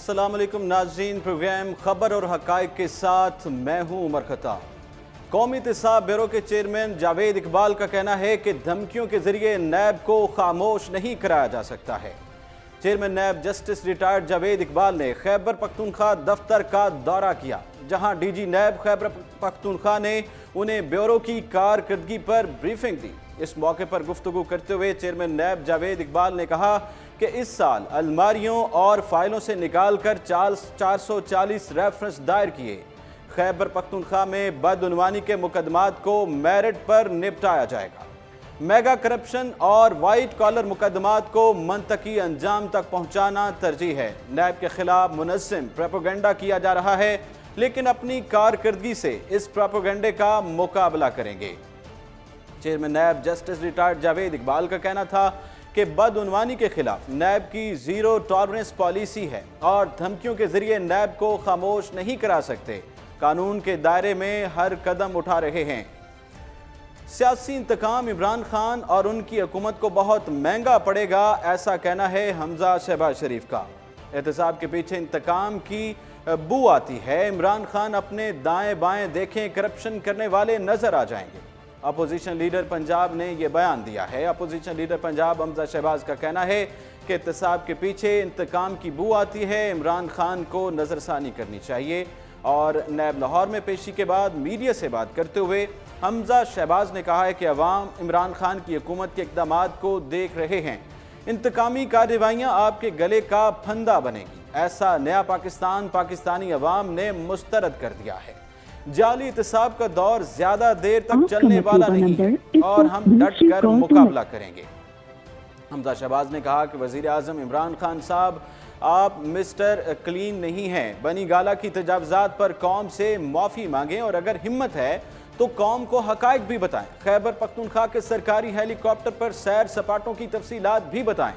अस्सलाम वालेकुम नाज़रीन, प्रोग्राम खबर और हक़ाइक़ के साथ मैं हूं उमर खत्ताब। कौमी एहतसाब ब्यूरो के चेयरमैन जावेद इकबाल का कहना है कि धमकियों के जरिए नैब को खामोश नहीं कराया जा सकता है। Chairman NAB justice retired Javed Iqbal ने खैबर पख्तूनख्वा दफ्तर का दौरा किया, जहां डीजी नैब खैबर पख्तूनख्वा ने उन्हें ब्यूरो की कारकर्दगी पर ब्रीफिंग दी। इस मौके पर गुफ्तगू करते हुए चेयरमैन नैब जावेद इकबाल ने कहा कि इस साल अलमारियों और फाइलों से निकाल कर 440 रेफरेंस दायर किए। खैबर पख्तूनख्वा में बदउनवानी के मुकदमात को मेरिट पर निपटाया जाएगा। मेगा करप्शन और वाइट कॉलर मुकदमात को मंतकी अंजाम तक पहुंचाना तरजीह है। नैब के खिलाफ मुनज़्ज़म प्रोपेगेंडा किया जा रहा है, लेकिन अपनी कारकर्दगी से इस प्रोपेगेंडे का मुकाबला करेंगे। Chairman NAB justice retired Javed Iqbal का कहना था कि बदउनवानी के खिलाफ नैब की जीरो टॉलरेंस पॉलिसी है और धमकियों के जरिए नैब को खामोश नहीं करा सकते। कानून के दायरे में हर कदम उठा रहे हैं। सियासी इंतकाम इमरान खान और उनकी हुकूमत को बहुत महंगा पड़ेगा, ऐसा कहना है हमजा शहबाज शरीफ का। एहतसाब के पीछे इंतकाम की बू आती है। इमरान खान अपने दाएं बाएं देखें, करप्शन करने वाले नजर आ जाएंगे। अपोजिशन लीडर पंजाब ने यह बयान दिया है। अपोजिशन लीडर पंजाब हमजा शहबाज का कहना है कि एहतसाब के पीछे इंतकाम की बू आती है। इमरान खान को नज़रसानी करनी चाहिए। और नैब लाहौर में पेशी के बाद मीडिया से बात करते हुए हमजा शहबाज ने कहा है कि अवाम इमरान खान की हुकूमत के इक़दामात को देख रहे हैं। इंतकामी कार्रवाइयाँ आपके गले का फंदा बनेगी। ऐसा नया पाकिस्तान पाकिस्तानी अवाम ने मुस्तरद कर दिया है। जाली एहतसाब का दौर ज्यादा देर तक चलने वाला नहीं है और हम डट कर मुकाबला करेंगे। हमजा शहबाज ने कहा कि वजीर आजम इमरान खान साहब, आप मिस्टर क्लीन नहीं हैं। बनी गाला की तजावुज़ात पर कौम से माफ़ी मांगें और अगर हिम्मत है तो कौम को हक़ाइक़ भी बताएं। खैबर पख्तूनख्वा के सरकारी हेलीकॉप्टर पर सैर सपाटों की तफसीलात भी बताएं।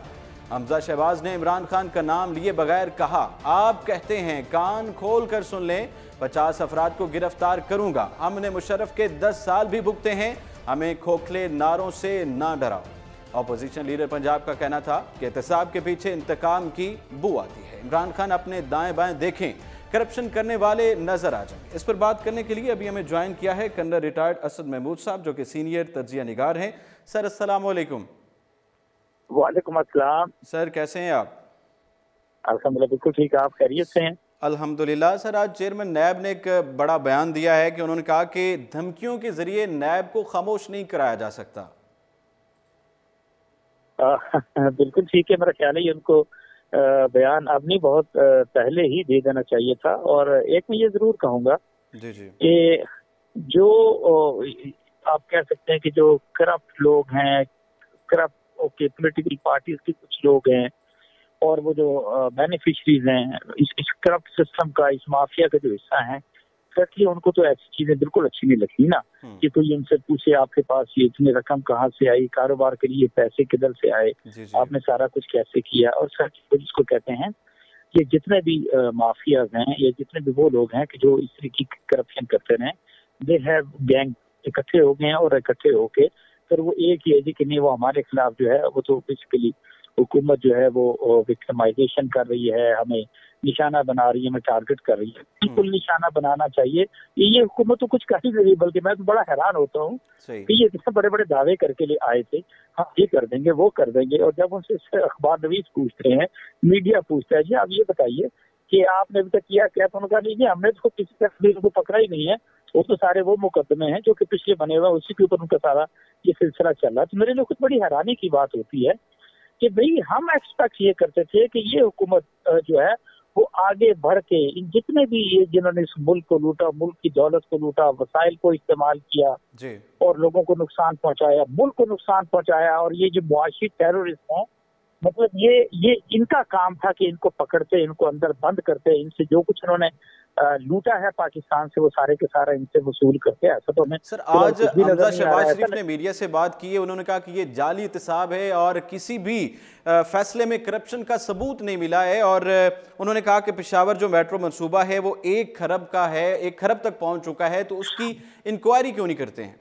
हमजा शहबाज ने इमरान खान का नाम लिए बगैर कहा, आप कहते हैं कान खोल कर सुन लें, 50 अफराद को गिरफ्तार करूंगा। हमने मुशर्रफ के 10 साल भी भुगते हैं, हमें खोखले नारों से ना डराओ। अपोजिशन लीडर पंजाब का कहना था कि एहतसाब के पीछे इंतकाम की बू आती है। इमरान खान अपने दाएं बाएं देखें, करप्शन करने वाले नजर आ जाएं। इस पर बात करने के लिए अभी हमें ज्वाइन किया है कर्नल रिटायर्ड असद महमूद साहब, जो कि सीनियर तज्जिया निगार हैं। सर अस्सलाम वालेकुम। वालेकुम अस्सलाम। सर कैसे हैं आप? अल्हम्दुलिल्लाह बिल्कुल ठीक, आप खैरियत से हैं? अल्हम्दुलिल्लाह। सर आज चेयरमैन नैब ने एक बड़ा बयान दिया है कि उन्होंने कहा कि धमकियों के जरिए नैब को खामोश नहीं कराया जा सकता। बिल्कुल ठीक है, मेरा ख्याल है उनको बयान अब नहीं, बहुत पहले ही दे देना चाहिए था। और एक मैं ये जरूर कहूँगा जी जी कि जो आप कह सकते हैं कि जो करप्ट लोग हैं, करप्ट पॉलिटिकल पार्टीज के कुछ लोग हैं और वो जो बेनिफिशरीज हैं इस करप्ट सिस्टम का, इस माफिया का जो हिस्सा है, certainly उनको तो ऐसी चीजें बिल्कुल अच्छी नहीं लगती ना कि कोई उनसे पूछे आपके पास ये इतनी रकम कहाँ से आई, कारोबार के लिए पैसे किधर से आए, आपने सारा कुछ कैसे किया। और सर जिसको कहते हैं कि जितने भी माफियाज हैं या जितने भी वो लोग हैं कि जो इस तरीके की करप्शन करते रहे, दे हैव गैंग इकट्ठे हो गए हैं और इकट्ठे होके फिर वो एक ही है जी कि नहीं वो हमारे खिलाफ जो है वो तो बेसिकली हुकूमत जो है वो विक्टिमाइजेशन कर रही है, हमें निशाना बना रही है, हमें टारगेट कर रही है। बिल्कुल निशाना बनाना चाहिए। ये हुकूमत तो कुछ कर ही नहीं, बल्कि मैं तो बड़ा हैरान होता हूँ कि ये इतने बड़े बड़े दावे करके ले आए थे, हम ये कर देंगे वो कर देंगे, और जब उनसे अखबार नवीस पूछते हैं, मीडिया पूछता है जी आप ये बताइए कि आपने अभी तक किया क्या, तो उन्होंने कहा नहीं हमने तो किसी तस्वीर को पकड़ा ही नहीं है, वो तो सारे वो मुकदमे हैं जो कि पिछले बने हुए उसी के ऊपर उनका सारा ये सिलसिला चल रहा है। तो मेरे लिए कुछ बड़ी हैरानी की बात होती है कि भाई हम एक्सपेक्ट ये करते थे कि ये हुकूमत जो है वो आगे बढ़ के इन जितने भी ये जिन्होंने इस मुल्क को लूटा, मुल्क की दौलत को लूटा, वसाइल को इस्तेमाल किया और लोगों को नुकसान पहुंचाया, मुल्क को नुकसान पहुंचाया, और ये जो मुआशी टेररिस्ट हैं, मतलब ये इनका काम था कि इनको पकड़ते, इनको अंदर बंद करते, इनसे जो कुछ इन्होंने लूटा है पाकिस्तान से वो सारे के सारा इनसे वसूल करते। ऐसा तो हमें सर आज हमजा शहबाज शरीफ ने मीडिया से बात की है, उन्होंने कहा कि ये जाली एहतसाब है और किसी भी फैसले में करप्शन का सबूत नहीं मिला है। और उन्होंने कहा कि पेशावर जो मेट्रो मंसूबा है वो 1 खरब का है, 1 खरब तक पहुंच चुका है, तो उसकी इंक्वायरी क्यों नहीं करते हैं?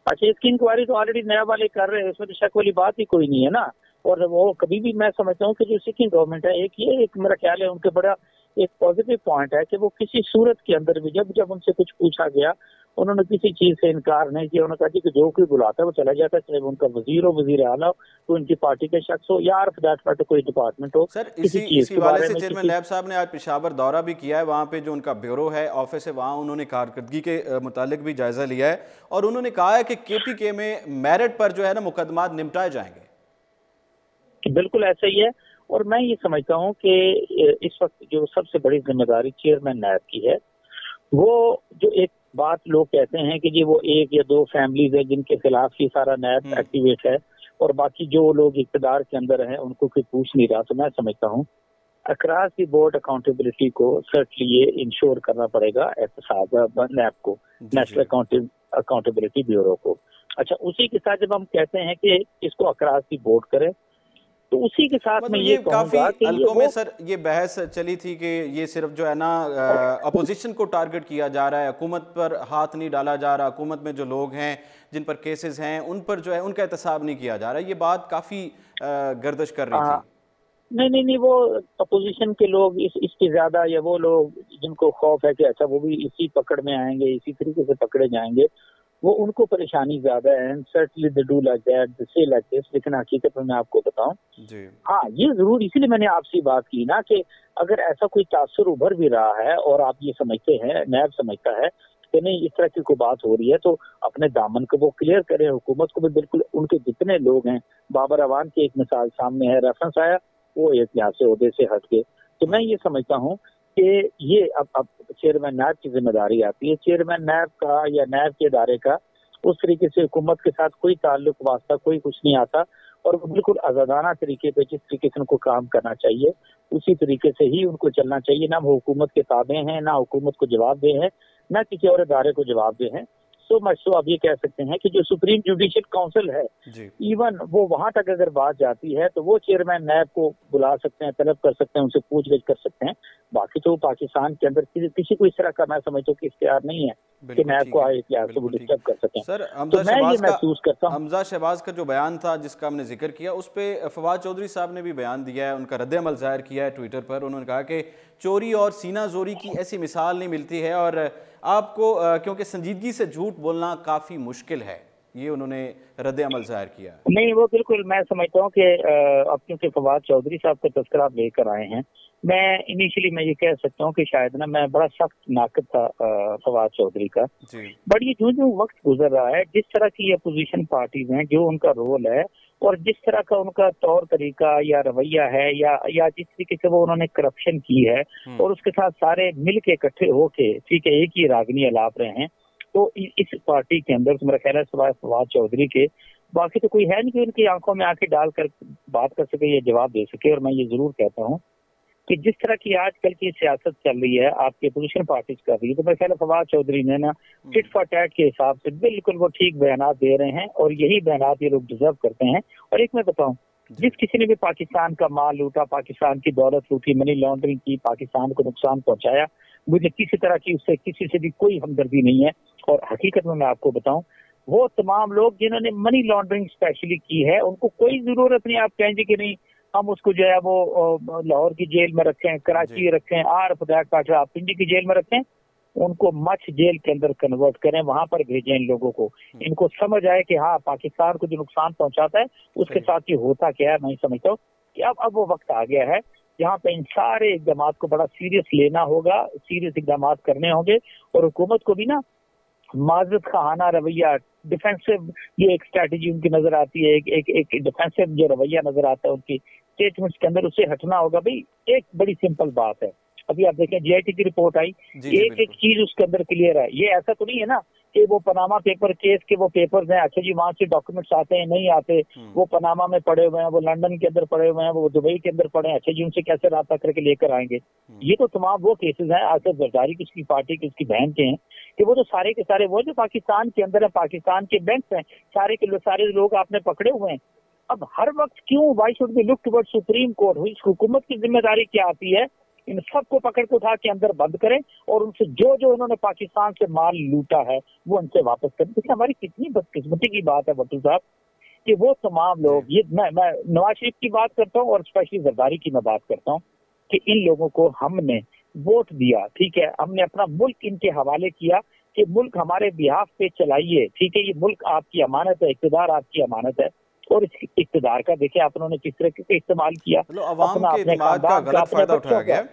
अच्छा, इसकी इंक्वायरी तो ऑलरेडी नया वाले कर रहे हैं, उसमें तो शक वाली बात ही कोई नहीं है ना। और वो कभी भी, मैं समझता हूँ कि जो सिटिंग गवर्नमेंट है, एक मेरा ख्याल है उनके बड़ा एक पॉजिटिव पॉइंट है कि वो किसी सूरत के अंदर भी जब जब उनसे कुछ पूछा गया उन्होंने किसी चीज से इनकार नहीं किया। उन्होंने कहा कि जो कोई बुलाता है वो चला जाता है, चाहे वो उनका वजीर हो, वजीर आला हो, तो उनकी पार्टी के शख्स हो या फॉर दैट मैटर कोई डिपार्टमेंट हो, सर किसी चीज इसी के वाले बारे से में चेयरमैन नैब साहब ने आज पेशावर दौरा भी किया है। वहाँ पे जो उनका ब्यूरो है, ऑफिस है, वहाँ उन्होंने कारकर्दगी के मुतालिक भी जायजा लिया है और उन्होंने कहा है कि KPK में मेरिट पर जो है ना मुकदमात निपटाए जाएंगे। बिल्कुल ऐसा ही है। और मैं ये समझता हूँ कि इस वक्त जो सबसे बड़ी जिम्मेदारी चेयरमैन नैब की है, वो जो एक बात लोग कहते हैं कि जी वो एक या दो फैमिलीज है जिनके खिलाफ ही सारा नैब एक्टिवेट है और बाकी जो लोग इक़्तिदार के अंदर हैं उनको कोई पूछ नहीं रहा, तो मैं समझता हूँ अक्रॉस दी बोर्ड अकाउंटेबिलिटी को सर्टली ये इंश्योर करना पड़ेगा एहतसाब नैब को, नेशनल अकाउंटेबिलिटी ब्यूरो को। अच्छा, उसी के साथ जब हम कहते हैं कि इसको अक्रॉस दी बोर्ड करें, तो उसी के साथ मैं ये काफी कहूंगा कि हल्कों में सर ये बहस चली थी कि ये सिर्फ जो है ना अपोजिशन को टारगेट किया जा रहा है, हुकूमत पर हाथ नहीं डाला जा रहा, हुकूमत में जो लोग हैं जिन पर केसेस हैं उन पर जो है उनका एहतसाब नहीं किया जा रहा। ये बात काफी गर्दिश कर रही थी। नहीं, वो अपोजिशन के लोग इसके ज्यादा, या वो लोग जिनको खौफ है कि अच्छा वो भी इसी पकड़ में आएंगे, इसी तरीके से पकड़े जाएंगे, वो उनको परेशानी ज्यादा है। Certainly they do like that, they say like this. लेकिन हकीकत में मैं आपको बताऊं, हाँ ये जरूर, इसीलिए मैंने आपसे बात की ना कि अगर ऐसा कोई तासुर उभर भी रहा है और आप ये समझते हैं, नैब समझता है कि नहीं इस तरह की कोई बात हो रही है, तो अपने दामन को वो क्लियर करें। हुकूमत को भी बिल्कुल, उनके जितने लोग हैं, बाबर अवान की एक मिसाल सामने है, रेफरेंस आया, वो एक यहाँ से ओहदे से हट के। तो मैं ये समझता हूँ कि ये अब चेयरमैन नैब की जिम्मेदारी आती है। चेयरमैन नैब का या नैब के इदारे का उस तरीके से हुकूमत के साथ कोई ताल्लुक वास्ता, कोई कुछ नहीं आता, और वो बिल्कुल आजादाना तरीके पे जिस तरीके से उनको काम करना चाहिए उसी तरीके से ही उनको चलना चाहिए। ना वो हुकूमत के ताबे हैं, ना हुकूमत को जवाब दे हैं, ना किसी और इदारे को जवाब दे हैं। सो मच सो अब ये कह सकते हैं कि जो सुप्रीम जुडिशियल काउंसिल है, इवन वो वहां तक अगर बात जाती है तो वो चेयरमैन नैब को बुला सकते हैं, तलब कर सकते हैं, उनसे पूछगिछ कर सकते हैं। बाकी तो पाकिस्तान के अंदर किसी को इस तरह का मैं समझता हूँ कि इख्तियार नहीं है कि नैब को आए इतिहास से वो डिस्टर्ब कर सकें। सर तो मैं ये महसूस करता हूँ, हमजा शहबाज का जो बयान था जिसका हमने जिक्र किया, उस पर फवाद चौधरी साहब ने भी बयान दिया है, उनका रद्द-ए-अमल जाहिर किया है ट्विटर पर। उन्होंने कहा कि चोरी और सीना जोरी की ऐसी मिसाल नहीं मिलती है और आपको क्योंकि संजीदगी से झूठ बोलना काफ़ी मुश्किल है, ये उन्होंने रद्द-ए-अमल जाहिर किया। नहीं वो बिल्कुल, मैं समझता हूँ कि अब क्योंकि फवाद चौधरी साहब का तस्करा लेकर आए हैं, मैं इनिशियली मैं ये कह सकता हूँ कि शायद ना मैं बड़ा सख्त नाकद था फवाद चौधरी का, बट ये जो वक्त गुजर रहा है, जिस तरह की अपोजिशन पार्टीज हैं, जो उनका रोल है और जिस तरह का उनका तौर तरीका या रवैया है, या जिस तरीके से वो उन्होंने करप्शन की है और उसके साथ सारे मिल के इकट्ठे होके, ठीक है, एक ही रागनी अलाप रहे हैं, तो इस पार्टी के अंदर मेरा ख्याल है सिवाय फवाद चौधरी के बाकी तो कोई है नहीं कि उनकी आंखों में आंखें डालकर बात कर सके या जवाब दे सके। और मैं ये जरूर कहता हूँ कि जिस तरह की आजकल की सियासत चल रही है, आपकी अपोजिशन पार्टीज कर रही है, तो मेरे ख्याल फवाद चौधरी ने ना टिट फॉर टैट के हिसाब से बिल्कुल वो ठीक बयान दे रहे हैं और यही बयान ये लोग डिजर्व करते हैं। और एक मैं बताऊं, जिस किसी ने भी पाकिस्तान का माल लूटा, पाकिस्तान की दौलत लूटी, मनी लॉन्ड्रिंग की, पाकिस्तान को नुकसान पहुंचाया, मुझे किसी तरह की उससे किसी से भी कोई हमदर्दी नहीं है। और हकीकत में मैं आपको बताऊं, वो तमाम लोग जिन्होंने मनी लॉन्ड्रिंग स्पेशली की है, उनको कोई जरूरत नहीं आप कहेंगे कि नहीं हम उसको जो है वो लाहौर की जेल में रखें, कराची रखें, आर आप पिंडी की जेल में रखें, उनको मच जेल के अंदर कन्वर्ट करें, वहां पर भेजें इन लोगों को। इनको समझ आए कि हाँ पाकिस्तान को जो नुकसान पहुंचाता है उसके साथ ये होता क्या है। मैं समझता हूँ कि अब वो वक्त आ गया है जहाँ पे इन सारे इकदाम को बड़ा सीरियस लेना होगा, सीरियस इकदाम करने होंगे और हुकूमत को भी ना माजरत खाना रवैया, डिफेंसिव ये एक स्ट्रैटेजी उनकी नजर आती है, एक डिफेंसिव जो रवैया नजर आता है उनकी स्टेटमेंट्स के अंदर, उससे हटना होगा। भाई एक बड़ी सिंपल बात है, अभी आप देखें GIT की रिपोर्ट आई, एक चीज उसके अंदर क्लियर है। ये ऐसा तो नहीं है ना कि वो पनामा पेपर केस के वो पेपर्स हैं, अच्छा जी वहां से डॉक्यूमेंट्स आते हैं, नहीं आते, वो पनामा में पड़े हुए हैं, वो लंदन के अंदर पड़े हुए हैं, वो दुबई के अंदर पड़े हैं, अच्छा जी उनसे कैसे राब्ता करके लेकर आएंगे। ये तो तमाम वो केसेस हैं आसिफ जरदारी की, उसकी पार्टी की, उसकी बहन के हैं, कि वो तो सारे के सारे वो जो पाकिस्तान के अंदर है, पाकिस्तान के बैंक हैं, सारे के सारे लोग आपने पकड़े हुए हैं। अब हर वक्त क्यों why should be look towards supreme court? हुई हुकूमत की जिम्मेदारी क्या आती है? इन सबको पकड़ के उठा के अंदर बंद करें और उनसे जो उन्होंने पाकिस्तान से माल लूटा है वो उनसे वापस करें। देखिए हमारी कितनी बदकिस्मती की बात है भट्टू साहब कि वो तमाम लोग, ये मैं नवाज शरीफ की बात करता हूँ और स्पेशली जरदारी की मैं बात करता हूँ, कि इन लोगों को हमने वोट दिया, ठीक है, हमने अपना मुल्क इनके हवाले किया कि मुल्क हमारे बिहाफ पे चलाइए, ठीक है, ये मुल्क आपकी अमानत है, इक़्तिदार आपकी अमानत है, और इस इक़्तिदार का देखिए आप उन्होंने किस तरह से इस्तेमाल किया, मतलब अवाम के इत्मीनान का गलत फायदा उठाया गया।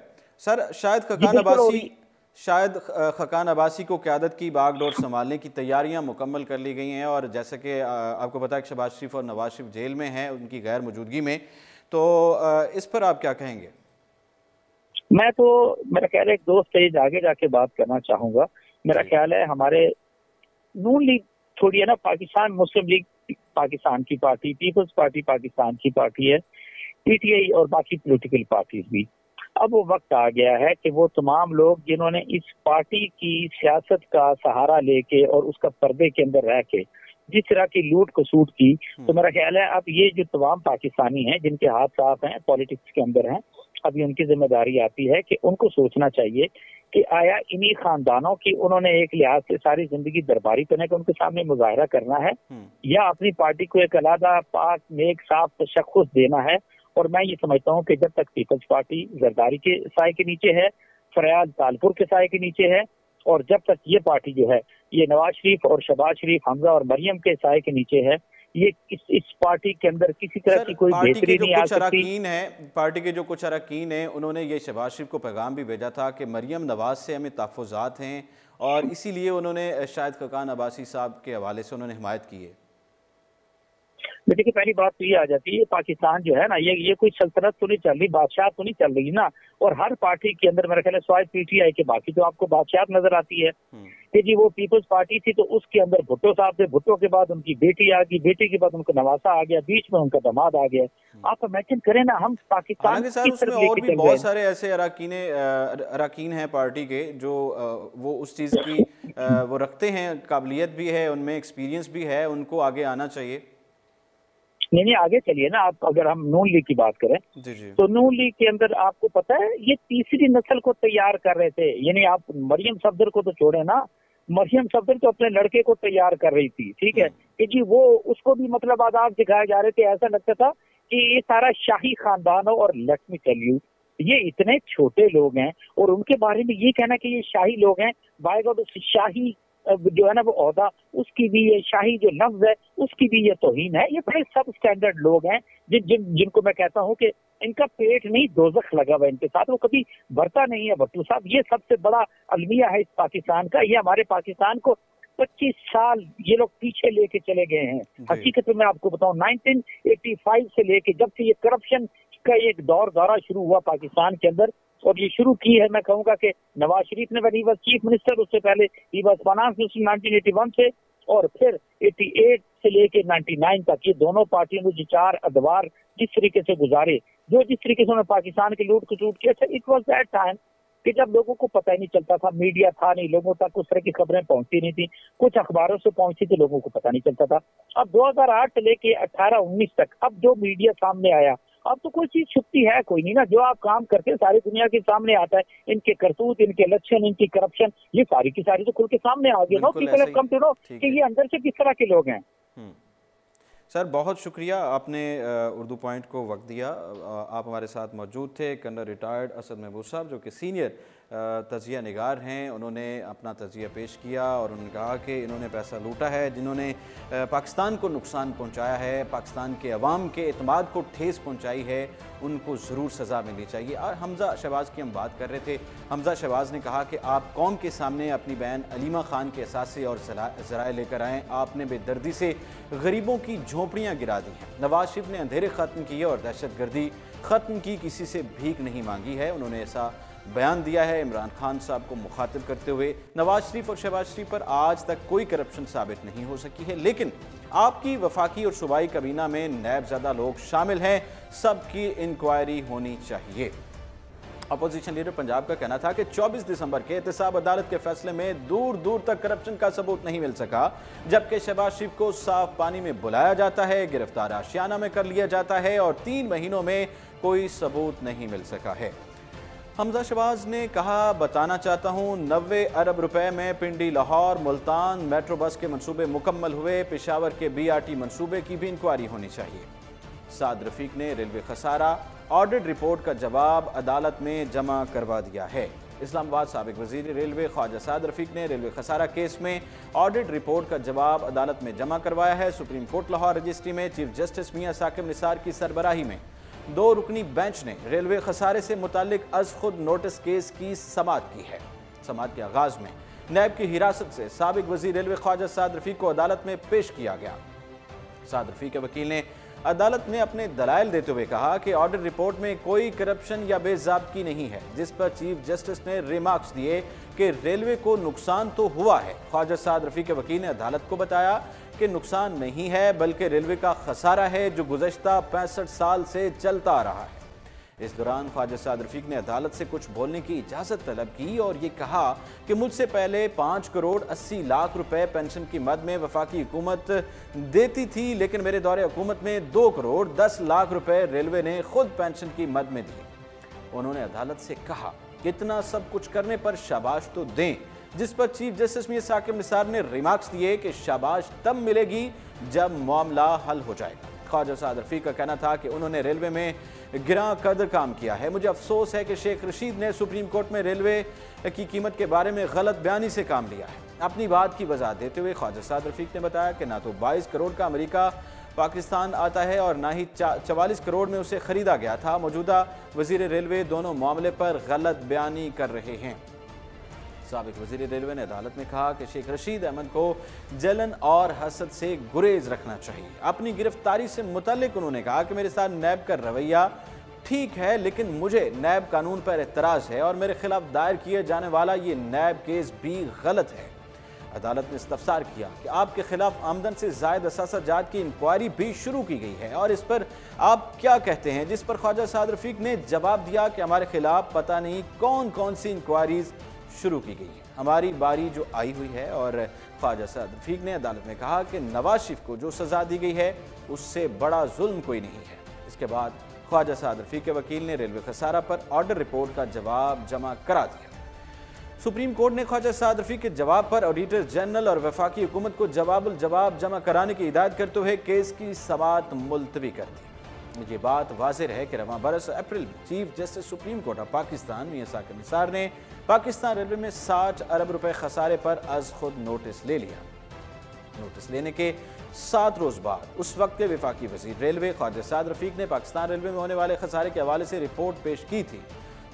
सर शायद खकान अब्बासी को क़यादत की बागडोर संभालने की तैयारियां मुकम्मल कर ली गई हैं, और जैसे कि आपको पता है कि शहबाज शरीफ और नवाज शरीफ जेल में हैं उनकी गैर मौजूदगी में, तो इस पर आप क्या कहेंगे? मैं तो मेरा ख्याल है एक दो स्टेज आगे जाके बात करना चाहूंगा। मेरा ख्याल है हमारे नून लीग थोड़ी है ना, पाकिस्तान मुस्लिम लीग पाकिस्तान की पार्टी, पीपल्स पार्टी पाकिस्तान की पार्टी है, पीटीआई और बाकी पॉलिटिकल पार्टीज भी। अब वो वक्त आ गया है कि वो तमाम लोग जिन्होंने इस पार्टी की सियासत का सहारा लेके और उसका पर्दे के अंदर रह के जिस तरह की लूट खसूट की, तो मेरा ख्याल है अब ये जो तमाम पाकिस्तानी हैं जिनके हाथ साफ हैं, पॉलिटिक्स के अंदर हैं, अभी उनकी जिम्मेदारी आती है कि उनको सोचना चाहिए कि आया इन्हीं खानदानों की उन्होंने एक लिहाज से सारी जिंदगी दरबारी करने का उनके सामने मुजाहरा करना है, या अपनी पार्टी को एक अलग पाक नेक साफ तशख्खुस देना है। और मैं ये समझता हूँ कि जब तक पीपल्स पार्टी जरदारी के साए के नीचे है, फरियाद तालपुर के साए के नीचे है, और जब तक ये पार्टी जो है ये नवाज शरीफ और शहबाज शरीफ, हमजा और मरियम के साए के नीचे है, ये इस पार्टी के अंदर किसी तरह की कोई बेहतरी नहीं आ सकती। पार्टी के जो कुछ अरकान हैं उन्होंने ये शहबाज शरीफ को पैगाम भी भेजा था कि मरियम नवाज से हमें तहफ़्फ़ुज़ात हैं, और इसीलिए उन्होंने शायद खकान अब्बासी साहब के हवाले से उन्होंने हिमायत की है। देखिए पहली बात तो ये आ जाती है, पाकिस्तान जो है ना, ये कोई सल्तनत तो नहीं चल रही, बादशाह तो नहीं चल रही ना, और हर पार्टी के अंदर मेरा ख्याल है स्वाय पीटीआई के बाकी तो आपको बादशाह नजर आती है कि जी वो पीपल्स पार्टी थी तो उसके अंदर भुट्टो साहब थे, भुट्टो के बाद उनकी बेटी आ गई, बेटी के बाद उनका नवासा आ गया, बीच में उनका दामाद आ गया। आप इमेजिन करें ना, हम पाकिस्तान और भी बहुत सारे ऐसे अरकान हैं पार्टी के जो वो उस चीज़ की वो रखते हैं, काबिलियत भी है उनमें, एक्सपीरियंस भी है, उनको आगे आना चाहिए। नहीं आगे चलिए ना आप, अगर हम नून लीग की बात करें तो नून लीग के अंदर आपको पता है ये तीसरी नस्ल को तैयार कर रहे थे, यानी आप मरियम सफदर को तो छोड़े ना, मरियम सफदर तो अपने लड़के को तैयार कर रही थी, ठीक है, कि जी वो उसको भी मतलब आदाब सिखाए जा रहे थे, ऐसा लगता था कि ये सारा शाही खानदान हो। और लेट मी टेल यू, ये इतने छोटे लोग हैं और उनके बारे में ये कहना कि ये शाही लोग हैं, बाय गॉड शाही जो है ना वो ओहदा, उसकी भी ये शाही जो लफ्ज है उसकी भी ये तौहीन है। ये बड़े सब स्टैंडर्ड लोग हैं जिनको मैं कहता हूँ कि इनका पेट नहीं दोज़ख लगा हुआ इनके साथ, वो कभी भरता नहीं है भट्टू साहब। ये सबसे बड़ा अलमिया है इस पाकिस्तान का। ये हमारे पाकिस्तान को 25 साल ये लोग पीछे लेके चले गए हैं। हकीकत में मैं आपको बताऊं 1985 से लेके जब से ये करप्शन का एक दौरा शुरू हुआ पाकिस्तान के अंदर, और ये शुरू की है मैं कहूंगा कि नवाज शरीफ ने when he was chief minister, उससे पहले he was फाइनेंस मिनिस्टर 1981 से, और फिर 88 से लेके 99 तक ये दोनों पार्टियों ने जो 4 अदवार जिस तरीके से गुजारे, जो जिस तरीके से उन्होंने पाकिस्तान के लूट खसूट किया, इट वॉज दैट टाइम कि जब लोगों को पता ही नहीं चलता था, मीडिया था नहीं, लोगों तक उस तरह की खबरें पहुंचती नहीं थी, कुछ अखबारों से पहुंचती थी, लोगों को पता नहीं चलता था। अब 2008 से लेके 18-19 तक अब जो मीडिया सामने आया, अब तो कोई चीज छुपती है कोई नहीं ना, जो आप काम करते हैं सारी दुनिया के सामने आता है, इनके करतूत, इनके लक्षण, इनकी करप्शन, ये सारी की सारी तो खुल के सामने आ गई। No people have come to know कि ये अंदर से किस तरह के लोग हैं। सर बहुत शुक्रिया, आपने उर्दू पॉइंट को वक्त दिया। आप हमारे साथ मौजूद थे कर्नल रिटायर्ड असद महबूब साहब, जो कि सीनियर तजिया निगार हैं। उन्होंने अपना तजिया पेश किया और उन्होंने कहा कि इन्होंने पैसा लूटा है, जिन्होंने पाकिस्तान को नुकसान पहुंचाया है, पाकिस्तान के अवाम के एतमाद को ठेस पहुंचाई है, उनको ज़रूर सज़ा मिलनी चाहिए। और हमज़ा शहबाज की हम बात कर रहे थे। हमज़ा शहबाज ने कहा कि आप कौम के सामने अपनी बहन अलीमा खान के असासे और ज़राए लेकर आएँ। आपने बेदर्दी से गरीबों की झोंपड़ियाँ गिरा दी हैं। नवाज शरीफ ने अंधेरे ख़त्म किए और दहशतगर्दी ख़त्म की, किसी से भीख नहीं मांगी है। उन्होंने ऐसा बयान दिया है इमरान खान साहब को मुखातिब करते हुए। नवाज शरीफ और शहबाज शरीफ पर आज तक कोई करप्शन साबित नहीं हो सकी है, लेकिन आपकी वफाकी और सूबाई काबीना में नैब ज़्यादा लोग शामिल हैं, सबकी इंक्वायरी होनी चाहिए। अपोजिशन लीडर पंजाब का कहना था कि 24 दिसंबर के एहतसाब अदालत के फैसले में दूर दूर तक करप्शन का सबूत नहीं मिल सका, जबकि शहबाज शरीफ को साफ पानी में बुलाया जाता है, गिरफ्तार आशियाना में कर लिया जाता है और 3 महीनों में कोई सबूत नहीं मिल सका है। हमजा शहबाज ने कहा, बताना चाहता हूँ 90 अरब रुपए में पिंडी लाहौर मुल्तान मेट्रो बस के मंसूबे मुकम्मल हुए। पेशावर के BRT मंसूबे की भी इंक्वायरी होनी चाहिए। साद रफीक ने रेलवे खसारा ऑडिट रिपोर्ट का जवाब अदालत में जमा करवा दिया है। इस्लामाबाद साबिक वजीर रेलवे ख्वाजा साद रफीक ने रेलवे खसारा केस में ऑडिट रिपोर्ट का जवाब अदालत में जमा करवाया है। सुप्रीम कोर्ट लाहौर रजिस्ट्री में चीफ जस्टिस मियां साकिब निसार की सरबराही में 2 रुकनी बेंच ने रेलवे खसारे से मुतालिक अज खुद नोटिस केस की समाअत की है। समाअत के आगाज में नैब की हिरासत से साबिक वजीर रेलवे ख्वाजा साद रफीक को अदालत में पेश किया गया। साद रफीक के वकील ने अदालत में अपने दलाइल देते हुए कहा कि ऑडिट रिपोर्ट में कोई करप्शन या बेज़ाब्तगी नहीं है, जिस पर चीफ जस्टिस ने रिमार्क्स दिए कि रेलवे को नुकसान तो हुआ है। ख्वाजा साद रफीक के वकील ने अदालत को बताया कि नुकसान नहीं है बल्कि रेलवे का खसारा है जो गुज़श्ता 65 साल से चलता आ रहा है। इस दौरान ख्वाजा साद रफीक ने अदालत से कुछ बोलने की इजाज़त तलब की और ये कहा कि मुझसे पहले 5 करोड़ 80 लाख रुपए पेंशन की मद में वफाकी हुकूमत देती थी, लेकिन मेरे दौरे हुकूमत में 2 करोड़ 10 लाख रुपए रेलवे ने खुद पेंशन की मद में दिए। उन्होंने अदालत से कहा कि इतना सब कुछ करने पर शाबाश तो दें, जिस पर चीफ जस्टिस मियां साकिब निसार ने रिमार्क्स दिए कि शाबाश तब मिलेगी जब मामला हल हो जाएगा। ख्वाजा साद रफीक का कहना था कि उन्होंने रेलवे में गिरा कदर काम किया है। मुझे अफसोस है कि शेख रशीद ने सुप्रीम कोर्ट में रेलवे की कीमत के बारे में गलत बयानी से काम लिया है। अपनी बात की वजाहत देते हुए ख्वाजा साद रफीक ने बताया कि ना तो 22 करोड़ का अमेरिका पाकिस्तान आता है और ना ही 44 करोड़ में उसे खरीदा गया था। मौजूदा वजीर रेलवे दोनों मामले पर गलत बयानी कर रहे हैं। साबिक वजीर रेलवे ने अदालत में कहा कि शेख रशीद अहमद को जलन और हसद से गुरेज रखना चाहिए। अपनी गिरफ्तारी से मुतल्लिक उन्होंने कहा कि मेरे साथ नैब का रवैया ठीक है, लेकिन मुझे नैब कानून पर एतराज़ है और मेरे खिलाफ दायर किए जाने वाला ये नैब केस भी गलत है। अदालत ने इस्तफसार किया कि आपके खिलाफ आमदन से जायद असासा जात की इंक्वायरी भी शुरू की गई है और इस पर आप क्या कहते हैं, जिस पर ख्वाजा साद रफीक ने जवाब दिया कि हमारे खिलाफ पता नहीं कौन कौन सी इंक्वायरीज शुरू की गई है, हमारी बारी जो आई हुई है। और ख्वाजा साद रफीक ने अदालत में कहा कि नवाज शरीफ को जो सजा दी गई है उससे बड़ा जुल्म कोई नहीं है। इसके बाद ख्वाजा साद रफीक के वकील ने रेलवे खसारा पर ऑर्डर रिपोर्ट का जवाब जमा करा दिया। सुप्रीम कोर्ट ने ख्वाजा साद रफीक के जवाब पर ऑडिटर जनरल और वफाकी हुकूमत को जवाब जमा कराने की हिदायत करते हुए केस की समाअत मुलतवी कर दी। ये बात वाज़ेह है कि रवां बरस अप्रैल में chief justice supreme court of Pakistan Mian Saqib Nisar ने पाकिस्तान रेलवे में 60 अरब रुपए खसारे पर अज खुद नोटिस ले लिया। नोटिस लेने के 7 रोज बाद उस वक्त के वफाकी वजीर रेलवे ख्वाजा साद रफीक ने पाकिस्तान रेलवे में होने वाले खसारे के हवाले से रिपोर्ट पेश की थी,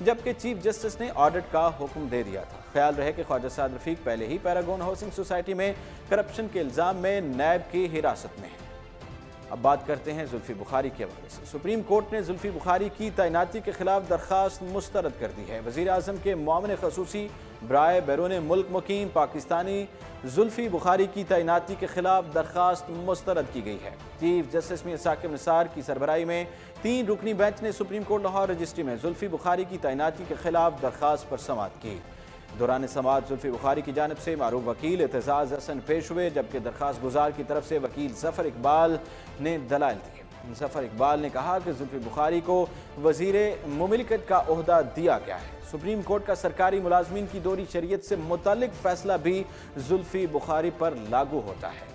जबकि चीफ जस्टिस ने ऑडिट का हुक्म दे दिया था। ख्याल रहे कि ख्वाजा साद रफीक पहले ही पैरागॉन हाउसिंग सोसाइटी में करप्शन के इल्ज़ाम में नैब की हिरासत में है। अब बात करते हैं जुल्फी बुखारी के हवाले से। सुप्रीम कोर्ट ने जुल्फी बुखारी की तैनाती के खिलाफ दरख्वास्त मुस्तरद कर दी है। वज़ीर आज़म के मुआविन ख़ुसूसी बराए बैरून मुल्क मुकीम पाकिस्तानी जुल्फी बुखारी की तैनाती के खिलाफ दरख्वास्त मुस्तरद की गई है। चीफ जस्टिस मियां साकिब निसार की सरबराही में 3 रुकनी बेंच ने सुप्रीम कोर्ट लाहौर रजिस्ट्री में जुल्फी बुखारी की तैनाती के खिलाफ दरख्वास्त पर समाअत की। दौरान समाअत जुल्फी बुखारी की जानिब से मारूफ वकील एतजाज़ हसन पेश हुए, जबकि दरख्वास्त गुजार की तरफ से वकील ज़फ़र इकबाल ने दलाइल दिए। ज़फ़र इकबाल ने कहा कि जुल्फी बुखारी को वज़ीर मुमलिकत का ओहदा दिया गया है। सुप्रीम कोर्ट का सरकारी मुलाजमीन की दोहरी शरीयत से मुतालिक फैसला भी जुल्फी बुखारी पर लागू होता है।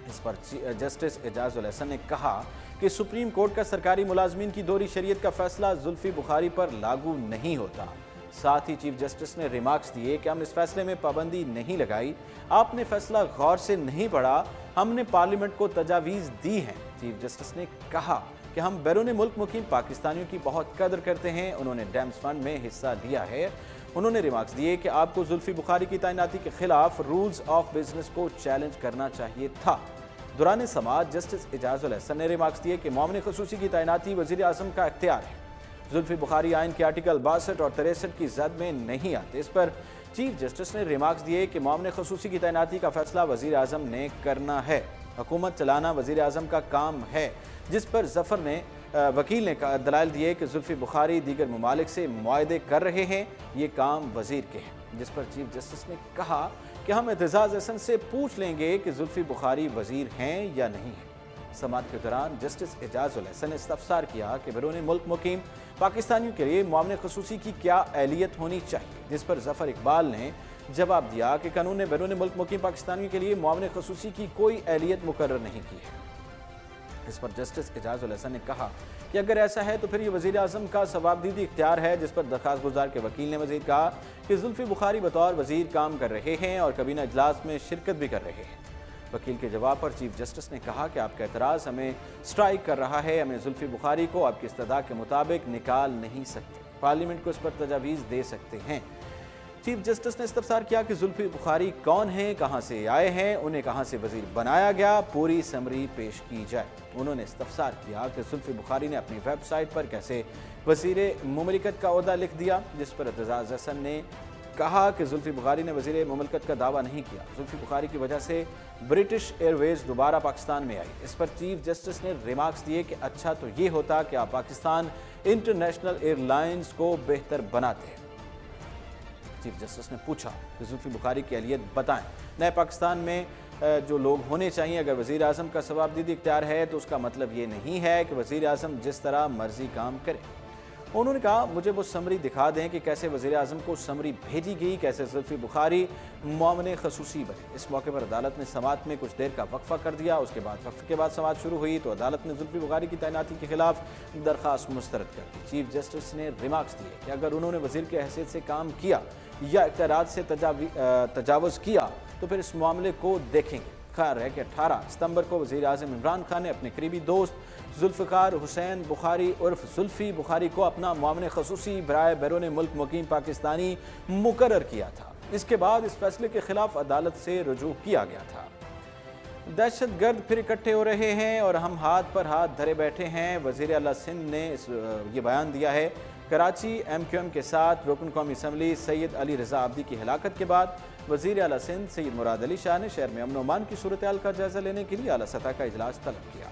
इस पर जस्टिस एजाजुल हसन ने कहा कि सुप्रीम कोर्ट का सरकारी मुलाजमीन की दोहरी शरीयत का फैसला जुल्फी बुखारी पर लागू नहीं होता। साथ ही चीफ जस्टिस ने रिमार्क्स दिए कि हम इस फैसले में पाबंदी नहीं लगाई, आपने फैसला गौर से नहीं पढ़ा, हमने पार्लियामेंट को तजावीज़ दी हैं। चीफ जस्टिस ने कहा कि हम बैरून मुल्क मुकीम पाकिस्तानियों की बहुत कदर करते हैं, उन्होंने डैम्स फंड में हिस्सा लिया है। उन्होंने रिमार्क्स दिए कि आपको जुल्फी बुखारी की तैनाती के खिलाफ रूल्स ऑफ बिजनेस को चैलेंज करना चाहिए था। दौरान समाअत जस्टिस एजाजुल हसन ने रिमार्क्स दिए कि मुआविन ख़ुसूसी की तैनाती वज़ीर आज़म का इख्तियार है। जुल्फी बुखारी आइन के आर्टिकल 62 और 63 की जद में नहीं आते। इस पर चीफ जस्टिस ने रिमार्क्स दिए कि मुआविन ख़ुसूसी की तैनाती का फैसला वज़ीर आज़म ने करना है, हुकूमत चलाना वज़ीर आज़म का काम है। जिस पर ज़फ़र ने वकील ने दलाइल दिए कि जुल्फी बुखारी दीगर ममालिक से मुआहदे कर रहे हैं, ये काम वज़ीर के हैं। जिस पर चीफ जस्टिस ने कहा कि हम एतजाज़ हसन से पूछ लेंगे कि जुल्फी बुखारी वज़ीर हैं या नहीं है। समाअत के दौरान जस्टिस एजाजुल हसन ने इस्तफसार किया कि बैरून मुल्क मुकीम पाकिस्तानियों के लिए मामले खसूसी की क्या एहलियत होनी चाहिए, जिस पर जफर इकबाल ने जवाब दिया कि कानून ने बैरून मुल्क मुकीम पाकिस्तानियों के लिए मामले खसूसी की कोई एहलियत मुकर्रर नहीं की है। इस पर जस्टिस एजाजुल हसन ने कहा कि अगर ऐसा है तो फिर ये वज़ीर आज़म का सवाबदीदी इख्तियार है, जिस पर दरख्वास्त गुजार के वकील ने मज़ीद कहा कि जुल्फ़ी बुखारी बतौर वज़ीर काम कर रहे हैं और कबीना इजलास में शिरकत भी कर रहे हैं। वकील के जवाब पर चीफ जस्टिस ने कहा कि आपका एतराज़ हमें स्ट्राइक कर रहा है, हमें जुल्फ़ी बुखारी को आपकी इस्तदा के मुताबिक निकाल नहीं सकते, पार्लियामेंट को इस पर तजावीज़ दे सकते हैं। चीफ जस्टिस ने इस्तफसार किया कि जुल्फ़ी बुखारी कौन हैं, कहां से आए हैं, उन्हें कहां से वज़ीर बनाया गया, पूरी समरी पेश की जाए। उन्होंने इस्तफसार किया कि जुल्फ़ी बुखारी ने अपनी वेबसाइट पर कैसे वज़ीर मुमलिकत का ओहदा लिख दिया, जिस पर एतजाज़ हसन ने कहा कि जुल्फ़ी बुखारी ने वज़ीर मुमलिकत का दावा नहीं किया। जुल्फ़ी बुखारी की वजह से ब्रिटिश एयरवेज़ दोबारा पाकिस्तान में आई। इस पर चीफ जस्टिस ने रिमार्क्स दिए कि अच्छा तो ये होता कि आप पाकिस्तान इंटरनेशनल एयरलाइंस को बेहतर बनाते। चीफ जस्टिस ने पूछा कि जुल्फ़ी बुखारी की एहलियत बताएं, नए पाकिस्तान में जो लोग होने चाहिए, अगर वज़ीर आज़म का सवाबदीदी इख्तियार है तो उसका मतलब ये नहीं है कि वज़ीर आज़म जिस तरह मर्जी काम करे। उन्होंने कहा मुझे वो समरी दिखा दें कि कैसे वज़ीर आज़म को समरी भेजी गई, कैसे जुल्फ़ी बुखारी मामले खसूसी बने। इस मौके पर अदालत ने समाअत में कुछ देर का वक्फा कर दिया। उसके बाद वक्फे के बाद समाअत शुरू हुई तो अदालत ने जुल्फ़ी बुखारी की तैनाती के खिलाफ दरख्वास्त मुस्तरद कर दी। चीफ जस्टिस ने रिमार्क्स दिए कि अगर उन्होंने वज़ीर की हैसियत से काम किया या इख्तियारात से तजावुज़ किया तो फिर इस मामले को देखेंगे। खैर है कि 18 सितंबर को वज़ीर आज़म इमरान खान ने अपने करीबी दोस्त जुल्फ़िकार हुसैन बुखारी उर्फ जुल्फ़ी बुखारी को अपना मामले खसूसी बराए बैरून मुल्क मुकीम पाकिस्तानी मुकर्रर किया था। इसके बाद इस फैसले के खिलाफ अदालत से रुजू किया गया था। दहशत गर्द फिर इकट्ठे हो रहे हैं और हम हाथ पर हाथ धरे बैठे हैं। वज़ीर आला सिंध ने ये बयान दिया है कराची MQM के साथ रुकन कौमी असम्बली सैयद अली रज़ा आब्दी की हिलाकत के बाद वज़ीर आला सिंध सैयद मुराद अली शाह ने शहर में अमन अमान की सूरत हाल का जायजा लेने के लिए आला सतह का इजलास तलब किया।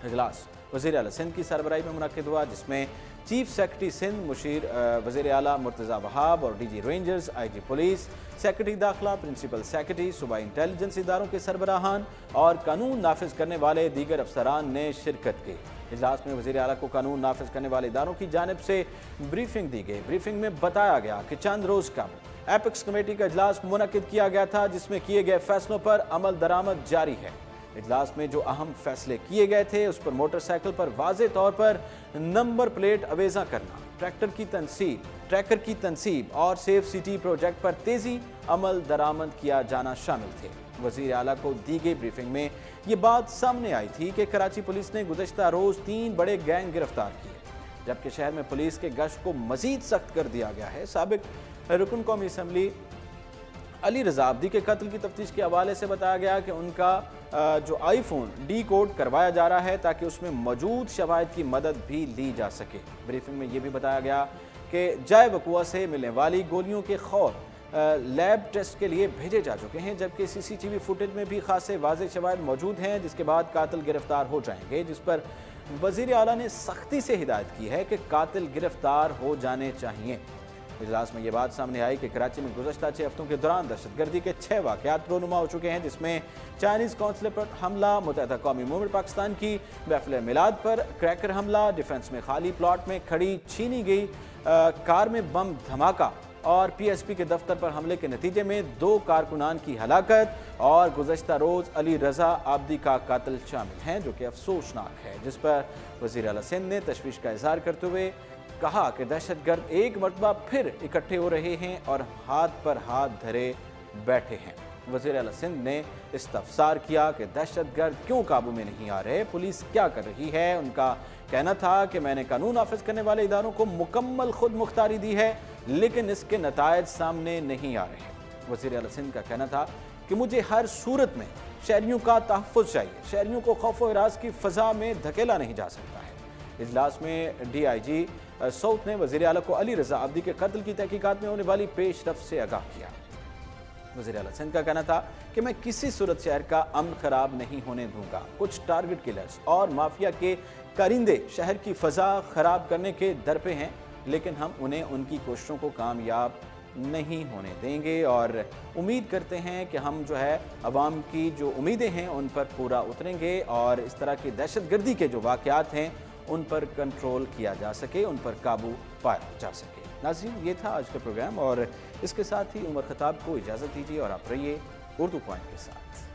इजलास वज़ीर आला सिंध की सरबराही में मुनक़िद हुआ, जिसमें चीफ सेक्रेटरी सिंध मुशीर वज़ीर आला मुर्तज़ा वहाब और DG rangers, IG police, secretary दाखिला, प्रिंसिपल सेक्रेटरी, सूबाई इंटेलिजेंस इदारों के सरबराहान और कानून नाफिज करने वाले दीगर अफसरान ने शिरकत की। इजलास में वज़ीर आला को कानून नाफिज करने वाले इदारों की जानिब से ब्रीफिंग दी गई। ब्रीफिंग में बताया गया कि चंद रोज़ कबल एपिक्स कमेटी का इजलास मुनक़िद किया गया था, जिसमें किए गए फैसलों पर अमल दरामद जारी है। इजलास में जो अहम फैसले किए गए थे उस पर मोटरसाइकिल पर वाज़े तौर पर नंबर प्लेट अवेजा करना, ट्रैकर की तनसीब और सेफ सिटी प्रोजेक्ट पर तेज़ी अमल दरामद किया जाना शामिल थे। वज़ीर आला को दी गई ब्रीफिंग में ये बात सामने आई थी कि कराची पुलिस ने गुज़श्ता रोज़ 3 बड़े गैंग गिरफ्तार किए, जबकि शहर में पुलिस के गश्त को मज़ीद सख्त कर दिया गया है। साबिक रुकन कौमी असम्बली अली रज़ा आब्दी के कत्ल की तफ्तीश के हवाले से बताया गया कि उनका जो आईफोन डीकोड करवाया जा रहा है ताकि उसमें मौजूद शवाहिद की मदद भी ली जा सके। ब्रीफिंग में यह भी बताया गया कि जाए वक़ुआ से मिलने वाली गोलियों के खौर लैब टेस्ट के लिए भेजे जा चुके हैं, जबकि CCTV फुटेज में भी खासे वाज़े शवाहिद मौजूद हैं, जिसके बाद कातिल गिरफ्तार हो जाएंगे, जिस पर वज़ीर आला ने सख्ती से हिदायत की है कि कातिल गिरफ्तार हो जाने चाहिए। इजलास में यह बात सामने आई कि कराची में गुज़श्ता 6 हफ्तों के दौरान दहशतगर्दी के 6 वाक़यात रोनुमा हो चुके हैं, जिसमें चाइनीज़ कौंसलर पर हमला, मुत्तहदा कौमी मूवमेंट पाकिस्तान की महफिल मिलाद पर क्रैकर हमला, डिफेंस में खाली प्लॉट में खड़ी छीनी गई कार में बम धमाका और PSP के दफ्तर पर हमले के नतीजे में 2 कारकुनान की हलाकत और गुज़श्ता रोज़ अली रज़ा आब्दी का कातिल शामिल हैं, जो कि अफसोसनाक है, जिस पर वज़ीर आला सिंध ने तशवीश का इज़हार करते हुए कहा कि दहशतगर्द एक मरतबा फिर इकट्ठे हो रहे हैं और हाथ पर हाथ धरे बैठे हैं। वज़ीर आला सिंध ने इस्तफसार किया कि दहशतगर्द क्यों काबू में नहीं आ रहे, पुलिस क्या कर रही है। उनका कहना था कि मैंने कानून नाफिज करने वाले इदारों को मुकम्मल खुद मुख्तारी दी है, लेकिन इसके नतायज सामने नहीं आ रहे। वज़ीर आला सिंध का कहना था कि मुझे हर सूरत में शहरियों का तहफ़्फ़ुज़ चाहिए, शहरियों को खौफ व इराज़ की फ़ज़ा में धकेला नहीं जा सकता है। इजलास में DIG साउथ ने वज़ीर आला को अली रज़ा आब्दी के कत्ल की तहकीकात में होने वाली पेशरफ से आगाह किया। वज़ीर आला सिंध का कहना था कि मैं किसी सूरत शहर का अमन खराब नहीं होने दूंगा। कुछ टारगेट किलर्स और माफिया के कारिंदे शहर की फ़ज़ा ख़राब करने के दर पे हैं, लेकिन हम उन्हें उनकी कोशिशों को कामयाब नहीं होने देंगे और उम्मीद करते हैं कि हम जो है अवाम की जो उम्मीदें हैं उन पर पूरा उतरेंगे और इस तरह की दहशतगर्दी के जो वाक़यात हैं उन पर कंट्रोल किया जा सके, उन पर काबू पाया जा सके। नाज़रीन, ये था आज का प्रोग्राम और इसके साथ ही उमर खताब को इजाज़त दीजिए और आप रहिए उर्दू पॉइंट के साथ।